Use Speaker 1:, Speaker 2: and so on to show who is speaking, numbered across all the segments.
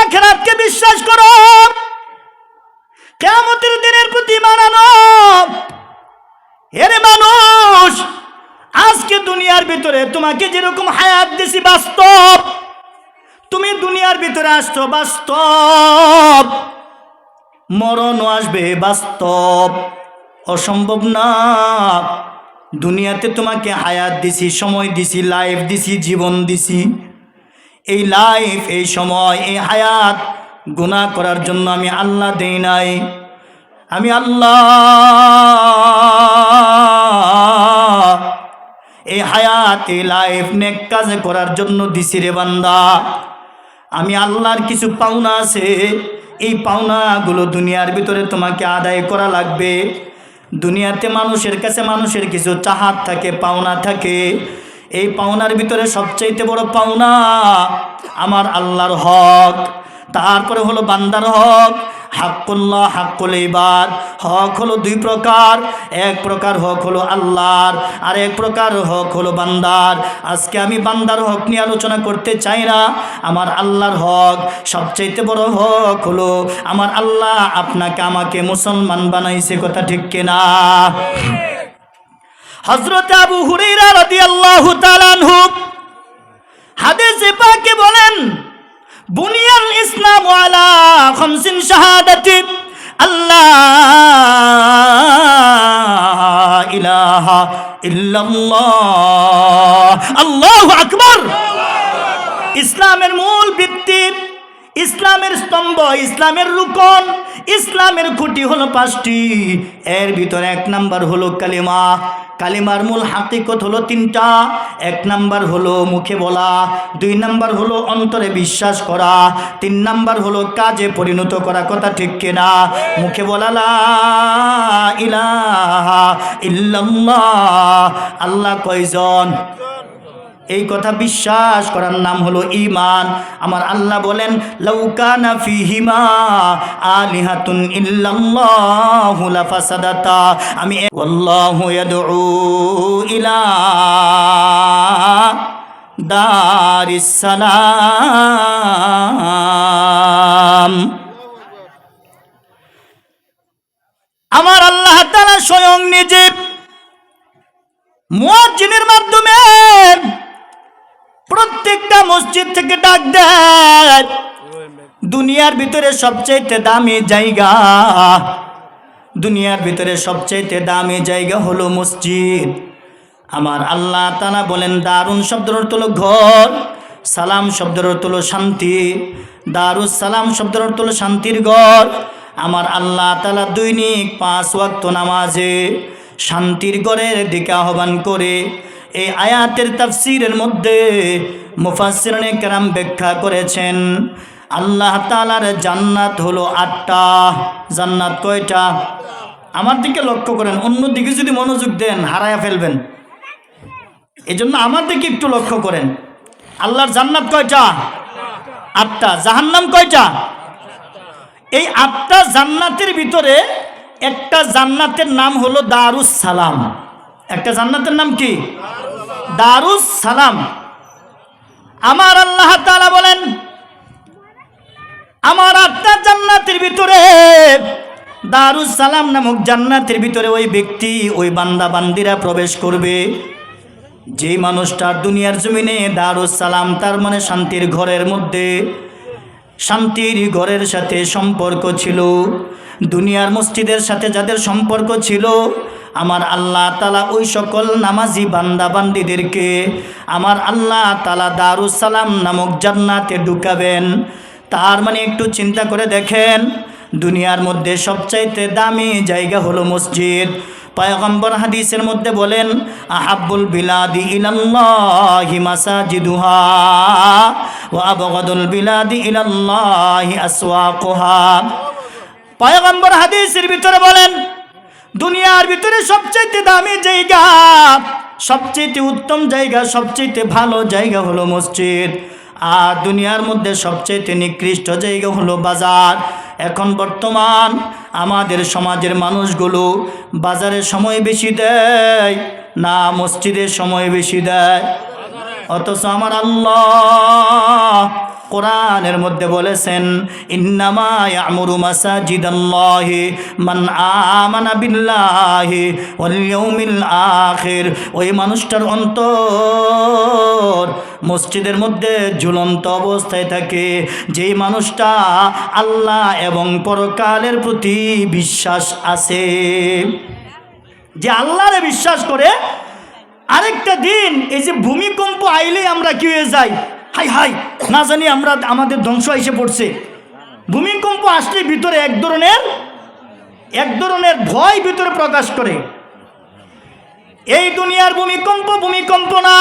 Speaker 1: আখিরাতকে বিশ্বাস করো, কিয়ামতের দিনের প্রতি মানানো। এরে মানুষ, আজকে দুনিয়ার ভিতরে তোমাকে যেরকম হায়াত দিছি বাস্তব, তুমি দুনিয়ার ভিতরে আসছো বাস্তব, মরণও আসবে বাস্তব, অসম্ভব না। দুনিয়াতে তোমাকে হায়াত দিছি, সময় দিছি, লাইফ দিছি, জীবন দিছি। এই লাইফ, এই সময়, এই হায়াত গুনাহ করার জন্য আমি আল্লাহ দেই নাই। আমি আল্লাহ এই হায়াত, এই লাইফ নেক কাজ করার জন্য দিছি রে বান্দা। আমি আল্লাহর কিছু পাওনা আছে, এই পাওনাগুলো দুনিয়ার ভিতরে তোমাকে আদায় করা লাগবে। দুনিয়াতে মানুষের কাছে মানুষের কিছু চাহাত থাকে, পাওনা থাকে। এই পাওনার ভিতরে সবচাইতে বড় পাওনা আমার আল্লাহর হক, তারপরে হলো বান্দার হক। হাক্কুল্লাহ, হাক্কুল ইবাদ। হক হলো দুই প্রকার, এক প্রকার হক হলো আল্লাহর, আর এক প্রকার হক হলো বান্দার। আজকে আমি বান্দার হক নিয়ে আলোচনা করতে চাই না, আমার আল্লাহর হক। সবচাইতে বড় হক হলো আমার আল্লাহ আপনাকে আমাকে মুসলমান বানাইছে, কথা ঠিক কিনা? হযরত আবু হুরায়রা রাদিয়াল্লাহু তাআলা আনহু হাদিসে পাকে বলেন, বুনিয়াল ইসলামু আলা খামসিন শাহাদাতি আল্লাহ ইলাহা ইল্লাল্লাহ, আল্লাহু আকবার। ইসলামের মূল ভিত্তি, ইসলামের স্তম্ভ, ইসলামের রুকন, ইসলামের খুঁটি হলো 5টি। এর ভিতরে 1 নাম্বার হলো কালিমা। কালিমার মূল হাকিকত হলো 3টা। 1 নাম্বার হলো মুখে বলা, 2 নাম্বার হলো অন্তরে বিশ্বাস করা, 3 নাম্বার হলো কাজে পরিণত করা, কথা ঠিক কিনা? মুখে বলা লা ইলাহা ইল্লাল্লাহ, আল্লাহ কয়জন? এই কথা বিশ্বাস করার নাম হলো ঈমান। আমার আল্লাহ বলেন, লাউ কানা ফীহিমা আলিহাতুন ইল্লাল্লাহু লাফাসাদাতা। আমি ওয়াল্লাহু ইয়াদউ ইলা দারিস সালাম। আমার আল্লাহ তাআলা স্বয়ং নিজে মুয়াজ্জিনের মাধ্যমে প্রত্যেকটা মসজিদ থেকে ডাক দেয়, দুনিয়ার ভিতরে সবচেয়ে দামি জায়গা, দুনিয়ার ভিতরে সবচেয়ে দামি জায়গা হলো মসজিদ। আমার আল্লাহ তাআলা বলেন, দারুন শব্দের অর্থ হলো ঘর, সালাম শব্দের অর্থ হলো শান্তি। দারুস সালাম শব্দের অর্থ হলো শান্তির ঘর। আমার আল্লাহ তাআলা দৈনিক 5 ওয়াক্ত নামাজে শান্তির ঘরের দিকে আহ্বান করে। এই আয়াতের তাফসীরের মধ্যে মুফাসসিরিনে কেরাম ব্যাখ্যা করেছেন, আল্লাহ তাআলার জান্নাত হলো 8টা। জান্নাত কয়টা? আমার দিকে লক্ষ্য করেন, অন্য দিকে যদি মনোযোগ দেন হারায়া ফেলবেন। এজন্য আমার দিকে একটু লক্ষ্য করেন। আল্লাহর জান্নাত কয়টা? 8টা। জাহান্নাম কয়টা? এই 8টা জান্নাতের ভিতরে একটা জান্নাতের নাম হলো দারুস সালাম। একটা জান্নাতের নাম কি? দারুস সালাম। আমার আল্লাহ তাআলা বলেন, আমার 8টা জান্নাতের ভিতরে দারুস সালাম নামক জান্নাতের ভিতরে ওই ব্যক্তি, ওই বান্দা বান্দিরা প্রবেশ করবে যেই মানুষটার দুনিয়ার জমিনে দারুস সালাম, তার মানে শান্তির ঘরের মধ্যে, শান্তির ঘরের সাথে সম্পর্ক ছিল। দুনিয়ার মসজিদের সাথে যাদের সম্পর্ক ছিল, আমার আল্লাহ তাআলা ওই সকল নামাজি বান্দা বান্দিদেরকে আমার আল্লাহ তাআলা দারুস সালাম নামক জান্নাতে ঢুকাবেন। তার মানে একটু চিন্তা করে দেখেন, দুনিয়ার মধ্যে সবচাইতে দামি জায়গা হলো মসজিদ। পয়গম্বর হাদিসের মধ্যে বলেন, আহাব্বুল বিলাদি ইলাল্লাহি মাসাজিদুহা ওয়া আবগাদুল বিলাদি ইলাল্লাহি আসওয়াকুহা। পয়গম্বর হাদিসের ভিতরে বলেন, দুনিয়ার ভিতরে সবচেয়ে দামি জায়গা, সবচেয়ে উত্তম জায়গা, সবচেয়ে ভালো জায়গা হলো মসজিদ। আর দুনিয়ার মধ্যে সবচেয়ে নিকৃষ্ট জায়গা হলো বাজার। এখন বর্তমান আমাদের সমাজের মানুষগুলো বাজারে সময় বেশি দেয় না মসজিদে সময় বেশি দেয়? অথচ আমার আল্লাহ কোরআনের মধ্যে বলেছেন, ইন্নামা ইয়ামুরু মাসাজিদাল্লাহি মান আমানা বিল্লাহি ওয়াল ইয়াউমিল আখির। ওই মানুষটার অন্তর মসজিদের মধ্যে ঝুলন্ত অবস্থায় থাকে যেই মানুষটা আল্লাহ এবং পরকালের প্রতি বিশ্বাস আছে, যে আল্লাহরে বিশ্বাস করে। আরেকটা দিন এই যে ভূমিকম্প আইলেই আমরা কি হয়ে যাই, হাই হাই না জানি আমরা আমাদের ধ্বংস এসে পড়ছে। ভূমিকম্প আসলে ভিতরে এক ধরনের ভয় ভিতরে প্রকাশ করে। এই দুনিয়ার ভূমিকম্প না।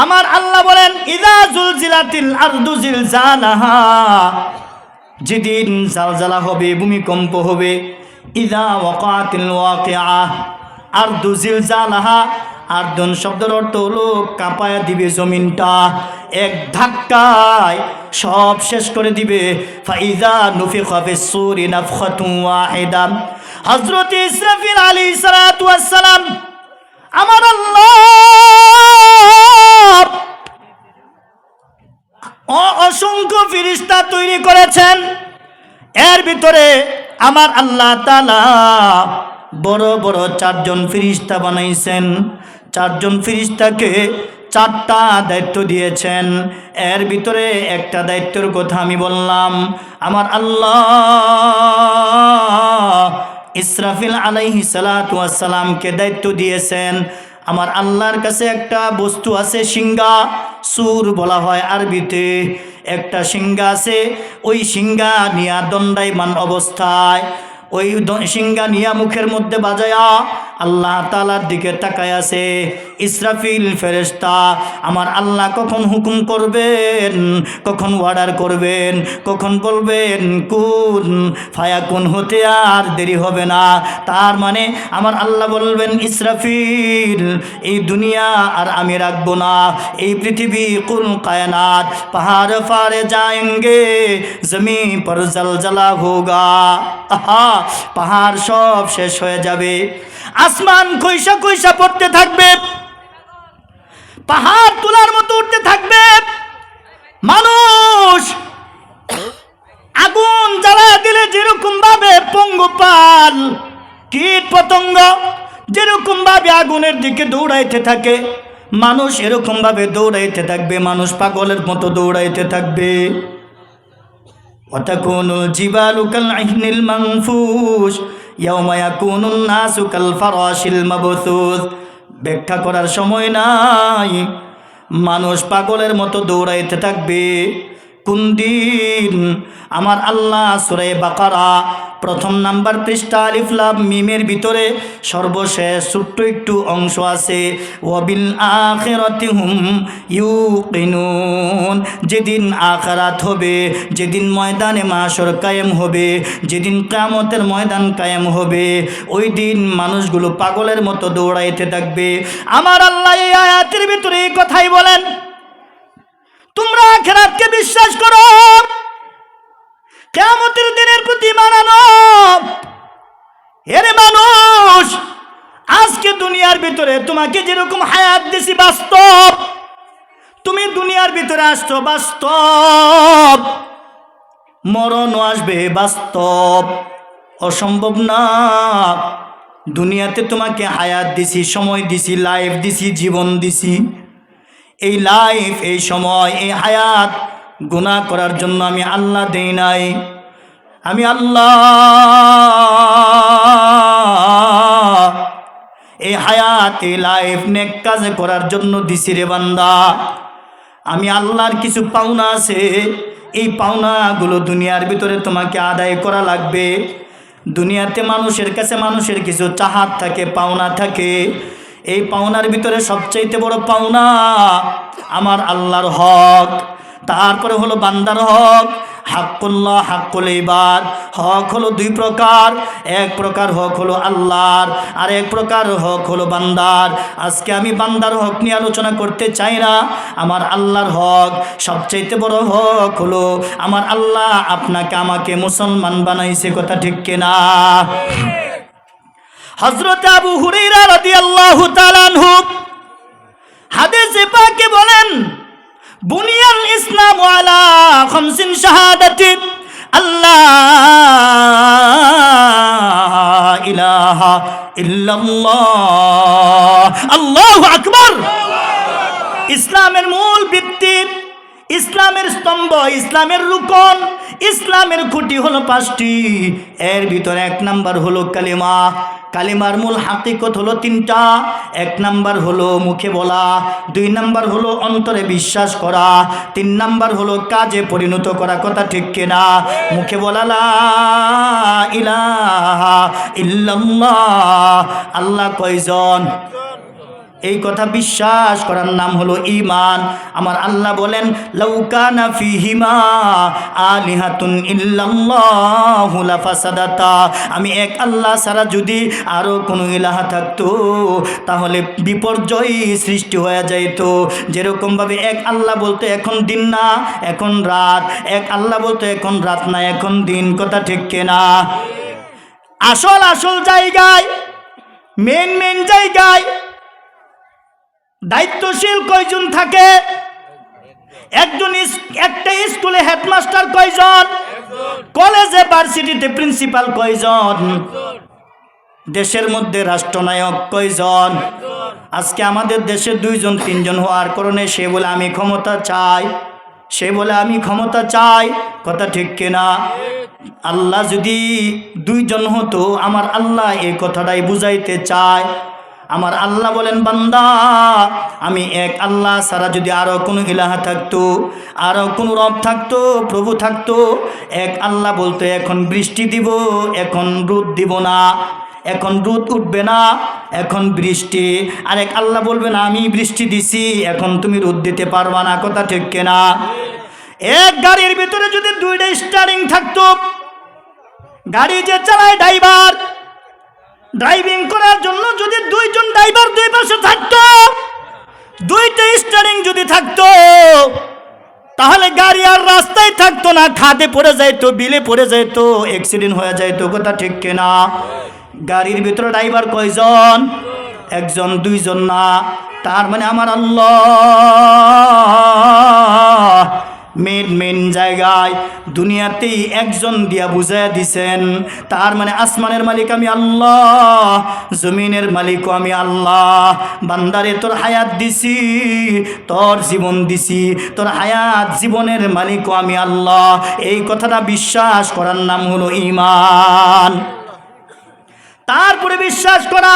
Speaker 1: আমার আল্লাহ বলেন, ইযা জুলজিলাতিল আরদু জিলজালাহা, যেদিন জালজালা হবে, ভূমিকম্প হবে। ইযা ওয়াকাতিল ওয়াকিআহ, আরদু জিলজালাহা, আরদুন শব্দের অর্থ হলো কাঁপায়া দিবে জমিনটা, এক ধাক্কায় সব শেষ করে দিবে। ফাইযা নুফিখা ফিস-সূরি নাফখাতুন ওয়াহিদা, হযরত ইসরাফিল আলাইহিস সালাতু ওয়াস সালাম আমার আল্লাহ অসংখ্য ফেরেশতা তৈরি করেছেন। এর ভিতরে আমার আল্লাহ তাআলা বড় বড় 4 জন ফেরেশতা বানাইছেন। 4 জন ফেরেশতাকে 4টা দায়িত্ব দিয়েছেন। এর ভিতরে একটা দায়িত্বের কথা আমি বললাম। আমার আল্লাহ ইসরাফিল আলাইহিস সালাতু ওয়াস সালামকে দায়িত্ব দিয়েছেন। আমার আল্লাহর কাছে একটা বস্তু আছে, সিংহা, সুর বলা হয় আরবিতে। একটা সিংহা আছে, ওই সিংহা নিয়া দণ্ডায়মান অবস্থায়, ওই সিংহা নিয়া মুখের মধ্যে বাজায়া আল্লাহ তাআলার দিকে তাকায় আছে ইসরাফিল ফেরেশতা। আমার আল্লাহ কখন হুকুম করবেন, কখন অর্ডার করবেন, কখন বলবেন কুন ফায়াকুন, হতে আর দেরি হবে না। তার মানে আমার আল্লাহ বলবেন, ইসরাফিল এই দুনিয়া আর আমি রাখবো না, এই পৃথিবী কুল কায়নাত পাহাড় ফাড়ে যাएंगे, জমিন पर জলজলা होगा। আহা, পাহাড় সব শেষ হয়ে যাবে, আসমান কইসা কইসা পড়তে থাকবে, পাহাড় তোলার মতো উঠতে থাকবে, মানুষ আগুন জ্বালা দিলে যেরকম ভাবে পঙ্গপাল কীট পতঙ্গ যেরকম ভাবে আগুনের দিকে দৌড়াইতে থাকে, মানুষ এরকম ভাবে দৌড়াইতে থাকবে, মানুষ পাগলের মতো দৌড়াইতে থাকবে। ওয়াতাকুনুল জিবালু কাল ইহনিল মানফুশ ইয়াওমা ইয়াকুনুন নাসু কাল ফারাশিল মাবথুস। ব্যাখ্যা করার সময় নাই, মানুষ পাগলের মতো দৌড়াইতে থাকবে। কোন দিন? আমার আল্লাহ সূরা বাকারা 1 নাম্বার পৃষ্ঠা আলিফ লাম মিমের ভিতরে সর্বশেষ ছোট্ট একটু অংশ আছে, ওয়াবিল আখিরাতি হুম ইউকিনুন। যেদিন আখিরাত হবে, যেদিন ময়দানে মাশর কায়েম হবে, যেদিন কিয়ামতের ময়দান কায়েম হবে, ওই দিন মানুষগুলো পাগলের মতো দৌড়াইতে থাকবে। আমার আল্লাহ এই আয়াতের ভিতরে এই কথাই বলেন, তোমরা আখিরাতকে বিশ্বাস করো, কিয়ামতের দিনের প্রতি মানানো। এরে মানুষ, আজকে দুনিয়ার ভিতরে তোমাকে যেরকম হায়াত দিছি বাস্তব, তুমি দুনিয়ার ভিতরে আসছো বাস্তব, মরণও আসবে বাস্তব, অসম্ভব না। দুনিয়াতে তোমাকে হায়াত দিছি, সময় দিছি, লাইফ দিছি, জীবন দিছি। এই লাইফ, এই সময়, এই হায়াত গুনাহ করার জন্য আমি আল্লাহ দেই নাই। আমি আল্লাহ এই হায়াত, এই লাইফ নেক কাজ করার জন্য দিছি রে বান্দা। আমি আল্লাহর কিছু পাওনা আছে, এই পাওনাগুলো দুনিয়ার ভিতরে তোমাকে আদায় করা লাগবে। দুনিয়াতে মানুষের কাছে মানুষের কিছু চাহাত থাকে, পাওনা থাকে। এই পাওনার ভিতরে সবচাইতে বড় পাওনা আমার আল্লাহর হক, তারপরে হলো বান্দার হক, হাক্কুল্লাহ, হাক্কুল ইবাদ। হক হলো 2 প্রকার, এক প্রকার হক হলো আল্লাহর, আর এক প্রকার হক হলো বান্দার। আজকে আমি বান্দার হক নিয়ে আলোচনা করতে চাই না, আমার আল্লাহর হক। সবচাইতে বড় হক হলো আমার আল্লাহ আপনাকে আমাকে মুসলমান বানাইছে, কথা ঠিক কিনা? হযরত আবু হুরায়রা রাদিয়াল্লাহু তাআলা আনহু হাদিসে পাকে বলেন, বুনিয়াল ইসলাম আলা খামসিন শাহাদাতি আল্লাহ ইলাহা ইল্লাল্লাহ আল্লাহু আকবার। ইসলামের মূল ভিত্তি, ইসলামের স্তম্ভ, ইসলামের রুকন, ইসলামের খুঁটি হলো 5টি। এর ভিতরে 1 নাম্বার হলো কালিমা। কালিমার মূল হাকিকত হলো 3টা। 1 নাম্বার হলো মুখে বলা, 2 নাম্বার হলো অন্তরে বিশ্বাস করা, 3 নাম্বার হলো কাজে পরিণত করা। কথা ঠিক কিনা? মুখে বলা লা ইলাহা ইল্লাল্লাহ, আল্লাহ কয়জন, এই কথা বিশ্বাস করার নাম হলো ঈমান। আমার আল্লাহ বলেন লাউ কানা ফীহিমা আলিহাতুন ইল্লাল্লাহু লাফাসাদাতা, আমি এক আল্লাহ ছাড়া যদি আরো কোনো ইলাহা থাকতো তাহলে বিপর্যয় সৃষ্টি হয়ে যাইত। যেরকম ভাবে এক আল্লাহ বলতে এখন দিন না এখন রাত, এক আল্লাহ বলতে এখন রাত না এখন দিন। কথা ঠিক কিনা? আসল জায়গায়, মেন জায়গায় দায়িত্বশীল কয়জন থাকে? একটা স্কুলে হেডমাস্টার কয়জন? কলেজে ভার্সিটিতে প্রিন্সিপাল কয়জন? দেশের মধ্যে রাষ্ট্রনায়ক কয়জন? আজকে আমাদের দেশে 2 জন 3 জন হওয়ার কারণে সে বলে আমি ক্ষমতা চাই, সে বলে আমি ক্ষমতা চাই। কথা ঠিক কিনা? আল্লাহ যদি 2 জন হতো, আমার আল্লাহ এই কথাটাই বুঝাইতে চায়। আমার আল্লাহ বলেন বান্দা, আমি এক আল্লাহ ছাড়া যদি আরো কোনো ইলাহা থাকতো, আরো কোনো রব থাকতো, প্রভু থাকতো, এক আল্লাহ বলতে এখন বৃষ্টি দিব, এখন রোদ দিব না, এখন রোদ উঠবে না, এখন বৃষ্টি। আরেক আল্লাহ বলবে না আমি বৃষ্টি দিছি, এখন তুমি রোদ দিতে পারবা না। কথা ঠিক কিনা? এক গাড়ির ভিতরে যদি 2টা স্টিয়ারিং থাকতো, গাড়ি যে চালায় ড্রাইভার, ড্রাইভিং করার জন্য যদি 2 জন ড্রাইভার 2 পাশে থাকতো, 2টা স্টিয়ারিং যদি থাকতো, তাহলে গাড়ি আর রাস্তায় থাকতো না, খাদে পড়ে যাইতো, বিলে পড়ে যাইতো, অ্যাক্সিডেন্ট হয়ে যাইতো। কথা ঠিক কিনা? গাড়ির ভিতরে ড্রাইভার কয়জন? 1 জন 2 জন না। তার মানে আমার আল্লাহ মেন জায়গায় দুনিয়াতেই 1 জন দিয়া বুঝাইয়া দিছেন। তার মানে আসমানের মালিক আমি আল্লাহ, জমিনের মালিকও আমি আল্লাহ। বান্দারে তোর হায়াত দিছি, তোর জীবন দিছি, তোর হায়াত জীবনের মালিকও আমি আল্লাহ। এই কথাটা বিশ্বাস করার নাম হলো ঈমান। তারপরে বিশ্বাস করা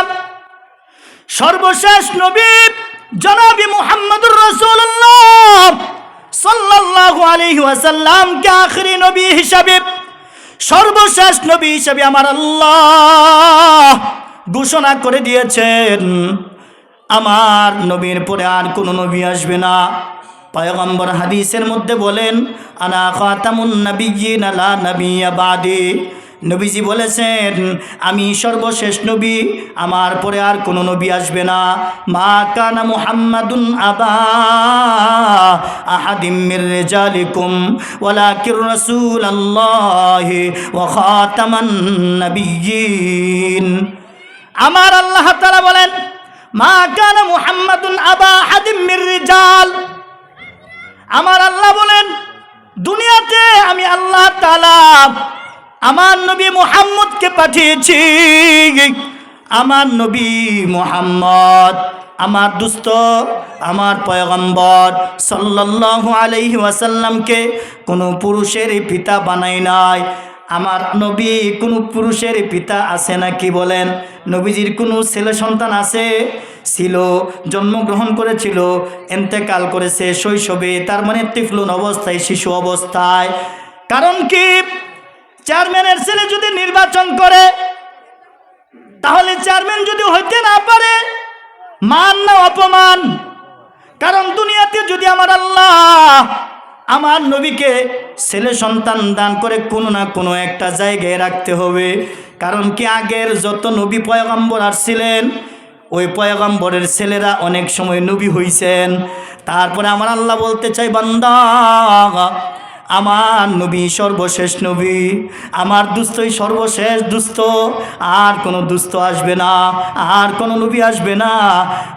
Speaker 1: সর্বশেষ নবী জনাবি মুহাম্মদুর রাসূলুল্লাহ সাল্লাল্লাহু আলাইহি ওয়াসাল্লামকে আখেরি নবী হিসাবে, সর্বশেষ নবী হিসাবে আমার আল্লাহ ঘোষণা করে দিয়েছেন আমার নবীর পরে আর কোনো নবী আসবে না। পয়গম্বর হাদিসের মধ্যে বলেন আনা খাতামুন নাবিয়্যিন লা নাবিয়্যা বাদি। নবীজি বলেছেন আমি সর্বশেষ নবী, আমার পরে আর কোনো নবী আসবে না। মা কানা মুহাম্মাদুন আবা আহাদিম মির রিজালিকুম ওয়ালাকির রাসূলুল্লাহি ওয়া খাতামান নাবিয়্যিন। আমার আল্লাহ তাআলা বলেন মা কানা মুহাম্মাদুন আবা আহাদিম মির রিজাল। আমার আল্লাহ বলেন দুনিয়াতে আমি আল্লাহ তাআলা আমার নবী মুহাম্মদকে পাঠিয়েছি। আমার নবী মুহাম্মদ আমার দুস্থ, আমার পয়গম্বর সাল্লাল্লাহু আলাইহি ওয়াসাল্লামকে কোনো পুরুষের পিতা বানাই নাই। আমার নবী কোনো পুরুষের পিতা আছে নাকি বলেন? নবীজির কোনো ছেলে সন্তান আছে? ছিল, জন্মগ্রহণ করেছিল, ইন্তেকাল করেছে শৈশবে, তার মানে তিফলুন অবস্থায়, শিশু অবস্থায়। কারণ কি? চেয়ারম্যানের ছেলে যদি নির্বাচন করে, তাহলে চেয়ারম্যান যদি হইতে না পারে, মান না অপমান? কারণ দুনিয়াতে যদি আমার আল্লাহ আমার নবীকে ছেলে সন্তান দান করে কোনো না কোনো একটা জায়গায় রাখতে হবে। কারণ কি আগের যত নবী পয়গম্বর আসছিলেন, ওই পয়গম্বরের ছেলেরা অনেক সময় নবী হইছেন। তারপরে আমার আল্লাহ বলতে চাই বান্দা আমার নবী সর্বশেষ নবী, আমার দুস্থই সর্বশেষ দুস্থ, আর কোনো দুস্থ আসবে না, আর কোনো নবী আসবে না।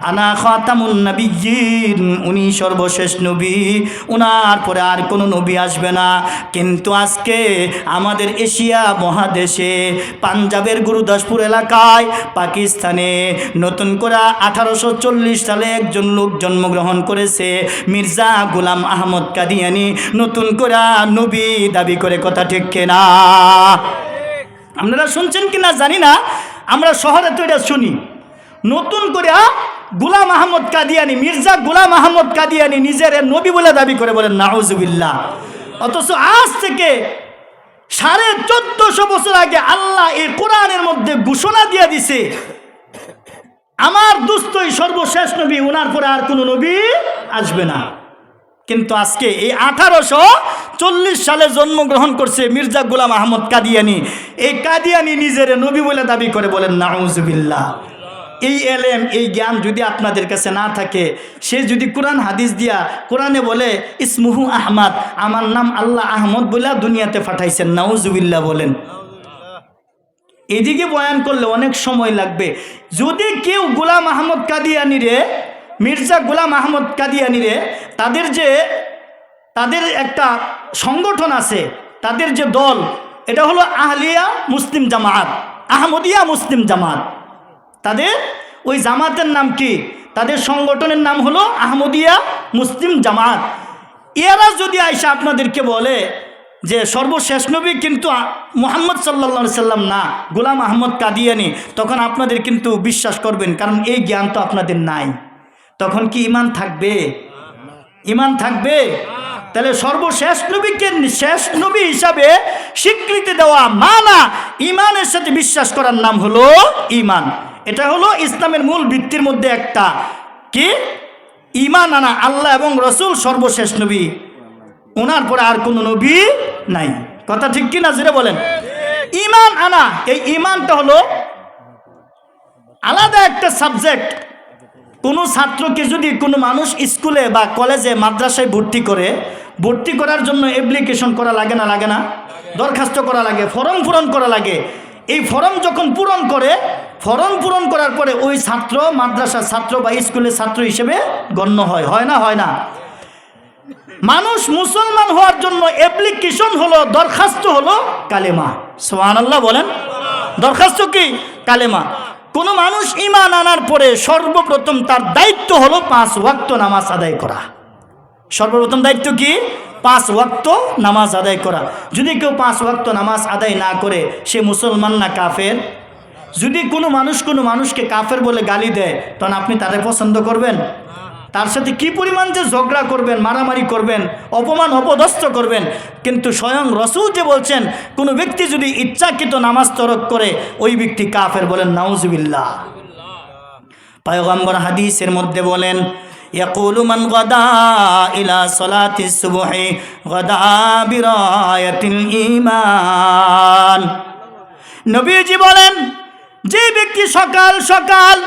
Speaker 1: আনা খাতামুন নবিয়্যিন, উনি সর্বশেষ নবী, উনার পরে আর কোনো নবী আসবে না। কিন্তু আজকে আমাদের এশিয়া মহাদেশে পাঞ্জাবের গুরুদাসপুর এলাকায় পাকিস্তানে নতুন করে 1840 সালে একজন লোক জন্মগ্রহণ করেছে, মির্জা গোলাম আহমদ কাদিয়ানি, নতুন করে নবী দাবি করে। কথা ঠিক কিনা? আপনারা শুনছেন কিনা জানি না, আমরা শহরে তো এটা শুনি। নতুন করে গোলাম আহমদ কাদিয়ানি, মির্জা গোলাম আহমদ কাদিয়ানি নিজের নবী বলে দাবি করে, বলেন নাউজুবিল্লাহ। অথচ আজ থেকে 1450 বছর আগে আল্লাহ এই কোরআনের মধ্যে ঘোষণা দিয়ে দিছে, আমার দুস্থই সর্বশেষ নবী, ওনার পরে আর কোনো নবী আসবে না। কিন্তু আজকে এই 1840 সালে জন্মগ্রহণ করছে মির্জা গোলাম আহমদ কাদিয়ানি, এই কাদিয়ানি নিজের নবী বলে দাবি করে, বলেন নাউজুবিল্লাহ। এই এলেম, এই জ্ঞান যদি আপনাদের কাছে না থাকে, সে যদি কোরআন হাদিস দিয়া কোরআনে বলে ইসমুহু আহমদ, আমার নাম আল্লাহ আহমদ বলে দুনিয়াতে পাঠাইছেন, নাউজুবিল্লাহ বলেন। এদিকে বয়ান করলে অনেক সময় লাগবে। যদি কেউ গোলাম আহমদ কাদিয়ানি রে, মির্জা গোলাম আহমদ কাদিয়ানি রে, তাদের একটা সংগঠন আছে, তাদের যে দল, এটা হলো আহলিয়া মুসলিম জামাত, আহমদিয়া মুসলিম জামাত। তাদের ওই জামাতের নাম কি? তাদের সংগঠনের নাম হলো আহমদিয়া মুসলিম জামাত। এরা যদি আইসা আপনাদেরকে বলে যে সর্বশেষ নবী কিন্তু মুহাম্মদ সাল্লাল্লাহু আলাইহি সাল্লাম না, গোলাম আহমদ কাদিয়ানি, তখন আপনাদের কিন্তু বিশ্বাস করবেন, কারণ এই জ্ঞান তো আপনাদের নাই। তখন কি ঈমান থাকবে? ঈমান থাকবে? তাহলে সর্বশেষ নবীকে শেষ নবী হিসাবে স্বীকৃতি দেওয়া, মানা, ঈমানের সাথে বিশ্বাস করার নাম হলো ঈমান। এটা হলো ইসলামের মূল ভিত্তির মধ্যে একটা। কি? ঈমান আনা আল্লাহ এবং রসুল সর্বশেষ নবী, ওনার পরে আর কোনো নবী নাই। কথা ঠিক কি না জেরে বলেন? ঈমান আনা, এই ঈমানটা হলো আলাদা একটা সাবজেক্ট। কোনো ছাত্রকে যদি কোনো মানুষ স্কুলে বা কলেজে মাদ্রাসায় ভর্তি করার জন্য অ্যাপ্লিকেশন করা লাগে না? লাগে না? দরখাস্ত করা লাগে, ফর্ম পূরণ করা লাগে। এই ফর্ম যখন ফর্ম পূরণ করার পরে ওই ছাত্র মাদ্রাসার ছাত্র বা স্কুলের ছাত্র হিসেবে গণ্য হয়। হয় না? হয় না? মানুষ মুসলমান হওয়ার জন্য অ্যাপ্লিকেশন হলো, দরখাস্ত হলো কালেমা। সুবহানাল্লাহ বলেন। দরখাস্ত কি? কালেমা। কোনো মানুষ ঈমান আনার পরে সর্বপ্রথম তার দায়িত্ব হলো 5 ওয়াক্ত নামাজ আদায় করা। সর্বপ্রথম দায়িত্ব কি? 5 ওয়াক্ত নামাজ আদায় করা। যদি কেউ 5 ওয়াক্ত নামাজ আদায় না করে, সে মুসলমান না কাফের? যদি কোনো মানুষকে কাফের বলে গালি দেয়, তখন আপনি তারে পছন্দ করবেন? তার সাথে কি পরিমাণ যে ঝগড়া করবেন, মারামারি করবেন, অপমান অপদস্থ করবেন। কিন্তু স্বয়ং রসুল যে বলছেন, কোনো ব্যক্তি যদি ইচ্ছাকৃত নামাজ তরক করে, ওই ব্যক্তি কাফের, বলেন নাউজুবিল্লাহ। পয়গম্বর হাদিসের মধ্যে বলেন, ইয়াকুলু মান গাদা ইলা সালাতিস সুবহি গাদা বিরায়াতিল ঈমান। নবীজি বলেন, যে ব্যক্তি সকাল সকাল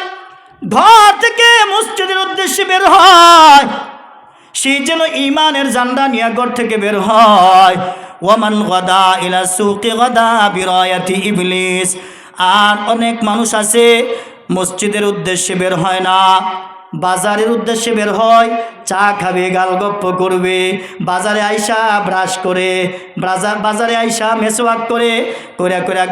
Speaker 1: ঘর থেকে মসজিদের উদ্দেশ্যে বের হয়, সেই যেন ঈমানের ঝান্ডা নিয়ে ঘর থেকে বের হয়। ওয়ামান গাদা ইলা সুকি গাদা বিরায়াতি ইবলিস। আর অনেক মানুষ আছে মসজিদের উদ্দেশ্যে বের হয় না, বাজারের উদ্দেশ্যে বের হয়, চা খাবে, গালগপ্প করবে, বাজারে আইসা ব্রাশ করে, বাজারে আইসা মেসওয়াক করে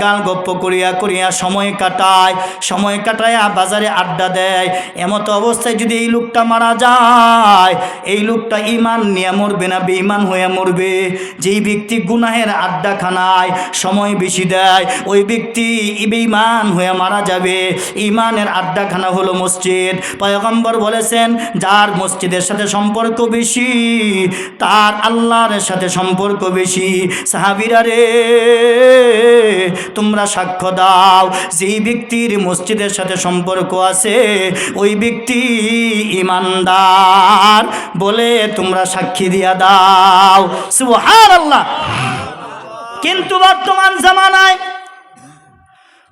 Speaker 1: গালগপ্প করিয়া সময় কাটায় বাজারে আড্ডা দেয়। এমতো অবস্থায় যদি এই লোকটা মারা যায়, এই লোকটা ঈমান নিয়ে মরবে না, বেঈমান হয়ে মরবে। যেই ব্যক্তি গুনাহের আড্ডাখানায় সময় বেশি দেয়, ওই ব্যক্তি বেঈমান হয়ে মারা যাবে। ঈমানের আড্ডাখানা হলো মসজিদ। পয়গম্বর বলেছেন, যার মসজিদের সাথে সম্পর্ক বেশি, তার আল্লাহর সাথে সম্পর্ক বেশি। সাহাবীরা রে, তোমরা সাক্ষ্য দাও, যেই ব্যক্তির মসজিদের সাথে সম্পর্ক আছে, ওই ব্যক্তি ঈমানদার বলে তোমরা সাক্ষী দিয়া দাও। সুবহানাল্লাহ। কিন্তু বর্তমান জামানায়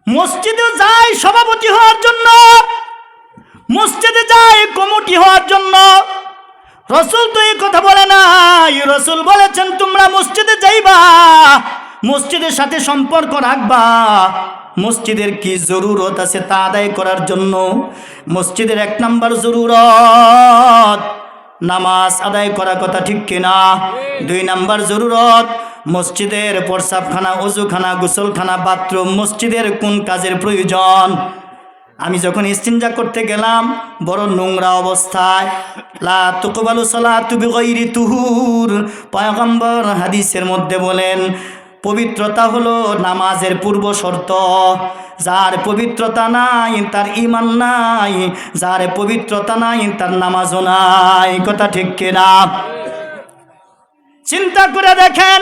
Speaker 1: মসজিদে যায় সভাপতি হওয়ার জন্য, মসজিদে যায় কমিটি হওয়ার জন্য, রসুল তো এই কথা বলে নাই, রসুল বলেছেন তোমরা মসজিদে যাইবা, মসজিদের সাথে সম্পর্ক রাখবা, মসজিদের কি জরুরত আছে তা আদায় করার জন্য। মসজিদের 1 নম্বর জরুরত নামাজ আদায় করা, কথা ঠিক কিনা? 2 নম্বর জরুরত মসজিদের প্রস্রাবখানা, ওযুখানা, গোসলখানা, বাথরুম, মসজিদের কোন কাজের প্রয়োজন। আমি যখন ইস্তিনজা করতে গেলাম বড় নোংরা অবস্থায়, লা তুকবালু সালাতু বিগাইরি তুহুর, পয়গম্বর হাদিসের মধ্যে বলেন পবিত্রতা হলো নামাজের পূর্ব শর্ত। যার পবিত্রতা নাই তার ঈমান নাই, যার পবিত্রতা নাই তার নামাজও নাই, কথা ঠিক কিনা? চিন্তা করে দেখেন,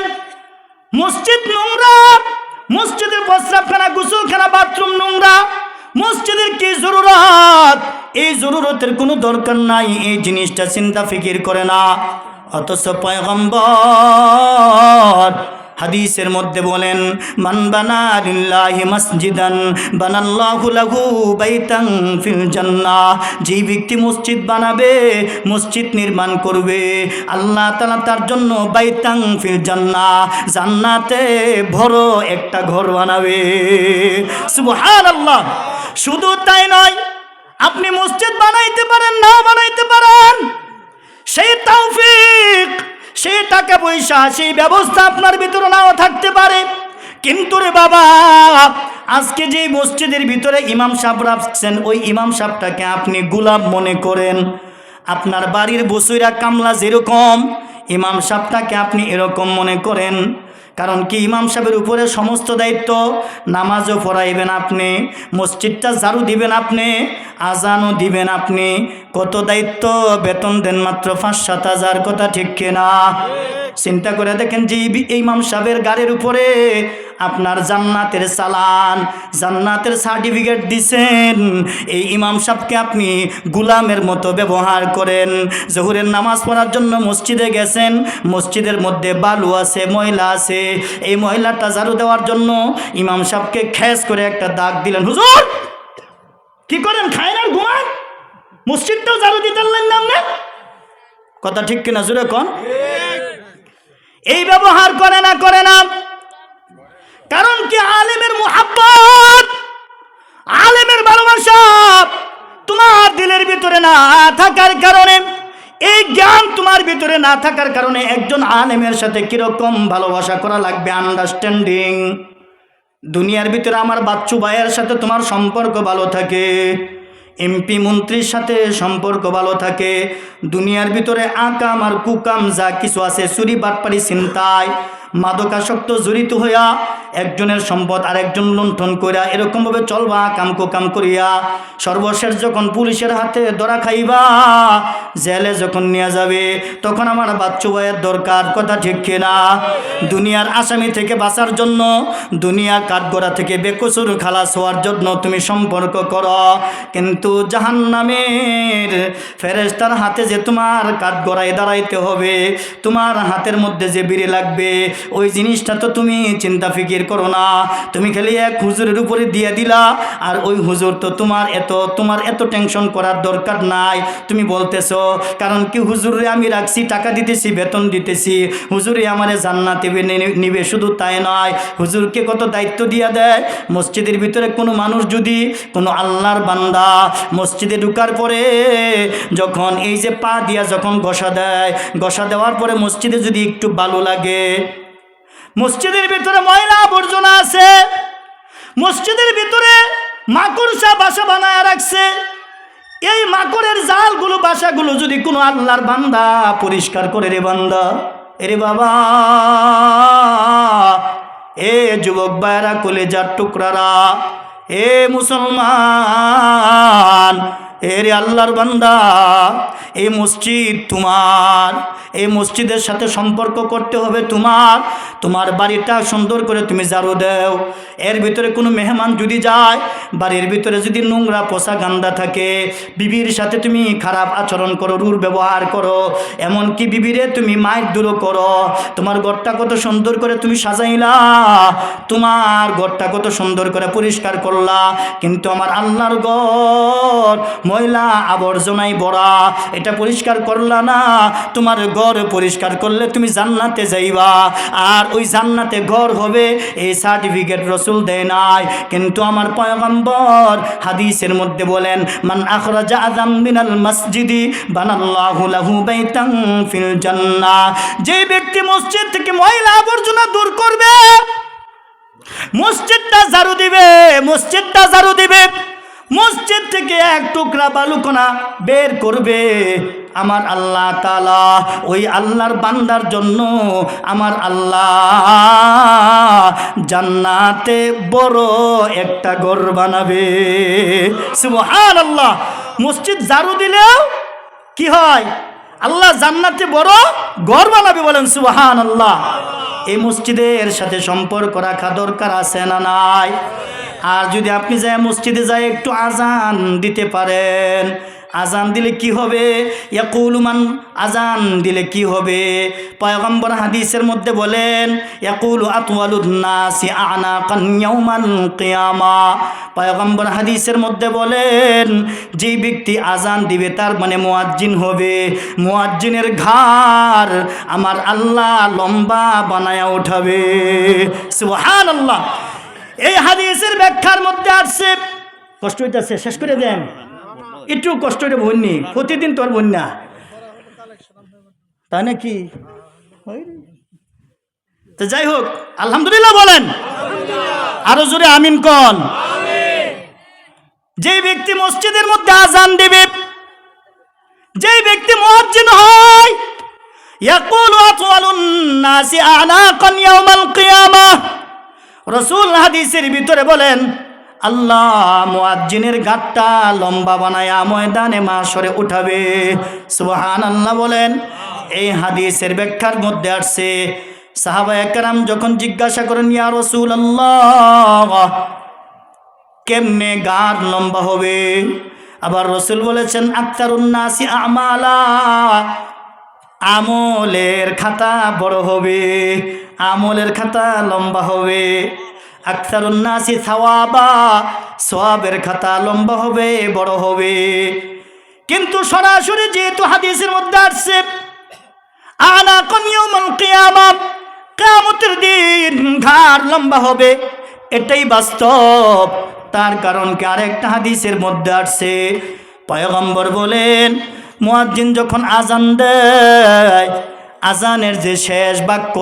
Speaker 1: মসজিদ নোংরা, মসজিদের প্রস্রাবখানা, গোসলখানা, বাথরুম নোংরা, মসজিদের কি জরুরত? এই জরুরতের কোনো দরকার নাই, এই জিনিসটা চিন্তা ফিকির করে না। অথচ পয়গম্বর হাদিসের মধ্যে বলেন মান বানা লিল্লাহি মসজিদান বানাল্লাহু লাহু বাইতান ফিল জান্নাহ, যেই ব্যক্তি মসজিদ বানাবে, মসজিদ নির্মাণ করবে, আল্লাহ তাআলা তার জন্য বাইতান ফিল জান্নাহ, জান্নাতে বড় একটা ঘর বানাবে। সুবহানাল্লাহ। শুধু তাই নয়, আপনি মসজিদ বানাইতে পারেন, না বানাইতে পারেন, সেই তৌফিক, সেই টাকা পয়সা, সেই ব্যবস্থা আপনার ভিতরে নাও থাকতে পারে, কিন্তু রে বাবা, আজকে যে মসজিদের ভিতরে ইমাম সাহেব রাখছেন, ওই ইমাম সাহেবটাকে আপনি গোলাম মনে করেন। আপনার বাড়ির বসুইরা কামলা যেরকম, ইমাম সাহেবটাকে আপনি এরকম মনে করেন। কারণ কি, ইমাম সাহেবের উপরে সমস্ত দায়িত্ব, নামাজও পড়াইবেন আপনি, মসজিদটা ঝাড়ু দিবেন আপনি, আজানও দিবেন আপনি, কত দায়িত্ব, বেতন দেন মাত্র 5-7 হাজার, কথা ঠিক কিনা? চিন্তা করে দেখেন যে এই ইমাম সাহেবের গাড়ির উপরে আপনার জান্নাতের চালান, জান্নাতের সার্টিফিকেট দিছেন, এই ইমাম সাহেবকে আপনি গোলামের মতো ব্যবহার করেন। জোহরের নামাজ পড়ার জন্য মসজিদে গেছেন, মসজিদের মধ্যে বালু আছে, ময়লা আছে, এই ময়লাটা ঝাড়ু দেওয়ার জন্য ইমাম সাহেবকে খেস করে একটা দাগ দিলেন। হুজুর কি করেন, খায় না, ঘুমান, মসজিদটাও ঝাড়ু দিতে পারলেন না আপনি, কথা ঠিক কিনা? জোরে কোন? এই ব্যবহার করে না, করে না। কারণ কি, আলেমের মুহাব্বত, আলেমের ভালোবাসা তোমার দিলের ভিতরে না থাকার কারণে, এই জ্ঞান তোমার ভিতরে না থাকার কারণে একজন আলেমের সাথে কিরকম ভালোবাসা করা লাগবে, আন্ডারস্ট্যান্ডিং। দুনিয়ার ভিতরে আমার বাচ্চু ভাইয়ের সাথে তোমার সম্পর্ক ভালো থাকে, এমপি মন্ত্রীর সাথে সম্পর্ক ভালো থাকে, দুনিয়ার ভিতরে আকাম আর কুকাম যা কিছু আছে, চুরি বাটপারি ছিনতাই মাদকাসক্ত জড়িত হইয়া একজনের সম্পদ আরেকজন লুণ্ঠন করিয়া এরকমভাবে চলবা, কাম কুকাম করিয়া সর্বশেষ যখন পুলিশের হাতে ধরা খাইবা, জেলে যখন নিয়ে যাবে, তখন আমার বাচ্চু ভাইয়ের দরকার, কথা ঠিক কিনা? দুনিয়ার আসামি থেকে বাঁচার জন্য, দুনিয়া কাঠগড়া থেকে বেকসুর খালাস হওয়ার জন্য তুমি সম্পর্ক করো, কিন্তু জাহান্নামের ফেরেশতার হাতে যে তোমার কাঠগড়ায় দাঁড়াইতে হবে, তোমার হাতের মধ্যে যে বিড়ি লাগবে, ওই জিনিসটা তো তুমি চিন্তা ফিকির করো না। তুমি খালি এক হুজুরের উপরে দিয়ে দিলা, আর ওই হুজুর তো তোমার এত টেনশন করার দরকার নাই। তুমি বলতেছো কারণ কি, হুজুরে আমি রাখছি, টাকা দিতেছি, বেতন দিতেছি, হুজুরে আমারে জান্নাতে নিবে। শুধু তাই নয়, হুজুরকে কত দায়িত্ব দিয়া দেয়। মসজিদের ভিতরে কোনো মানুষ যদি, কোনো আল্লাহর বান্দা মসজিদে ঢুকার পরে যখন এই যে পা দিয়া যখন ঘষা দেয়, ঘষা দেওয়ার পরে মসজিদে যদি একটু বালু লাগে, মসজিদের ভিতরে ময়লা আবর্জনা আছে, মসজিদের ভিতরে মাকড়সা বাসা বানায় রাখছে, এই মাকড়ের জালগুলো, বাসাগুলো যদি কোনো আল্লাহর বান্দা পরিষ্কার করে, রে বান্দা, এরে বাবা, এ যুবক ভাইরা, কলেজার টুকরারা, এ মুসলমান, এরে আল্লাহর বান্দা, এই মসজিদ তোমার, এই মসজিদের সাথে সম্পর্ক করতে হবে তোমার বাড়িটা সুন্দর করে তুমি ঝাড়ু দাও। এর ভিতরে কোনো মেহমান যদি যায়, বাড়ির ভিতরে যদি নোংরা পোষা গান্দা থাকে, বিবির সাথে তুমি খারাপ আচরণ করো, রূঢ় ব্যবহার করো, এমনকি বিবিরে তুমি মাইর দূরও করো। তোমার ঘরটা কত সুন্দর করে তুমি সাজাইলা, তোমার ঘরটা কত সুন্দর করে পরিষ্কার করলা, কিন্তু আমার আল্লাহর ঘর ময়লা আবর্জনায় ভরা, এটা পরিষ্কার করলা না, তোমার ঘর পরিষ্কার করলে তুমি জান্নাতে যাইবা, আর ওই জান্নাতে ঘর হবে এই সার্টিফিকেট রাসূল দেয় নাই। কিন্তু আমার পয়গম্বর হাদিসের মধ্যে বলেন, মান আখরাজা আযাম মিনাল মসজিদি বানাল্লাহু লাহু বাইতান ফিল জান্নাহ। যে ব্যক্তি মসজিদ থেকে ময়লা আবর্জনা দূর করবে, মসজিদটা ঝাড়ু দিবে, মসজিদটা ঝাড়ু দিবে, মসজিদ থেকে এক টুকরা বালুকণা বের করবে, আমার আল্লাহ তাআলা ওই আল্লাহর বান্দার জন্য আমার আল্লাহ জান্নাতে বড় একটা ঘর বানাবে। সুবহানাল্লাহ। মসজিদ ঝাড়ু দিলেও কি হয়? আল্লাহ জান্নাতে বড় ঘর বানাবে। বলেন সুবহানাল্লাহ। এই মসজিদের সাথে সম্পর্ক রাখা দরকার আছে না নাই? আর যদি আপনি যায় মসজিদে যায় একটু আজান দিতে পারেন, আজান দিলে কি হবে? ইয়াকুলু মান, আজান দিলে কি হবে? পয়গম্বর হাদিসের মধ্যে বলেন, ইয়াকুলু আতওয়ালুন নাসি আনাকান ইয়াউমাল কিয়ামা। পয়গম্বর হাদিসের মধ্যে বলেন, যেই ব্যক্তি আজান দিবে তার মানে মুয়াজ্জিন হবে, মুয়াজ্জিনের ঘাড় আমার আল্লাহ লম্বা বানায়া উঠাবে। সুবহানাল্লাহ। এই হাদিসের ব্যাখ্যার মধ্যে আসছে, কষ্ট হইতেছে, শেষ করে দেন, একটু কষ্ট হইতে বন্যি, প্রতিদিন তোর বন্যা, তাই নাকি? তো যাই হোক, আলহামদুলিল্লাহ বলেন, আরো জোরে আমিন কন। যেই ব্যক্তি মসজিদের মধ্যে আজান দিবে, যেই ব্যক্তি মুয়াজ্জিন হয়, ইয়াকুলু আতওয়ালুন নাসি আনাকান ইয়াউমাল কিয়ামাহ। রাসূল হাদিসের ভিতরে বলেন, আল্লাহ মুয়াজ্জিনের গাঁটটা লম্বা বানায়া ময়দানে মাশরে উঠাবে। সুবহানাল্লাহ বলেন। এই হাদিসের ব্যাখ্যার মধ্যে আসছে, সাহাবায়ে কেরাম যখন জিজ্ঞাসা করেন, ইয়া রাসূলুল্লাহ কেমনে গাঁট লম্বা হবে? আবার রাসূল বলেছেন, আকতারুন নাসি আমালা, আমলের খাতা বড় হবে, আমলের খাতা লম্বা হবে। আকতারুন নাসি সাওয়াবা, সওয়াবের খাতা লম্বা হবে, বড় হবে। কিন্তু সরাসরি যেহেতু হাদিসের মধ্যে আসছে আনাকুন ইয়াউমুল কিয়ামাহ, কিয়ামতের দিন ঘাড় লম্বা হবে, এটাই বাস্তব। তার কারণ কি? আরেকটা হাদিসের মধ্যে আসছে, পয়গম্বর বলেন, মুয়াজ্জিন যখন আজান দেয়, আজানের যে শেষ বাক্য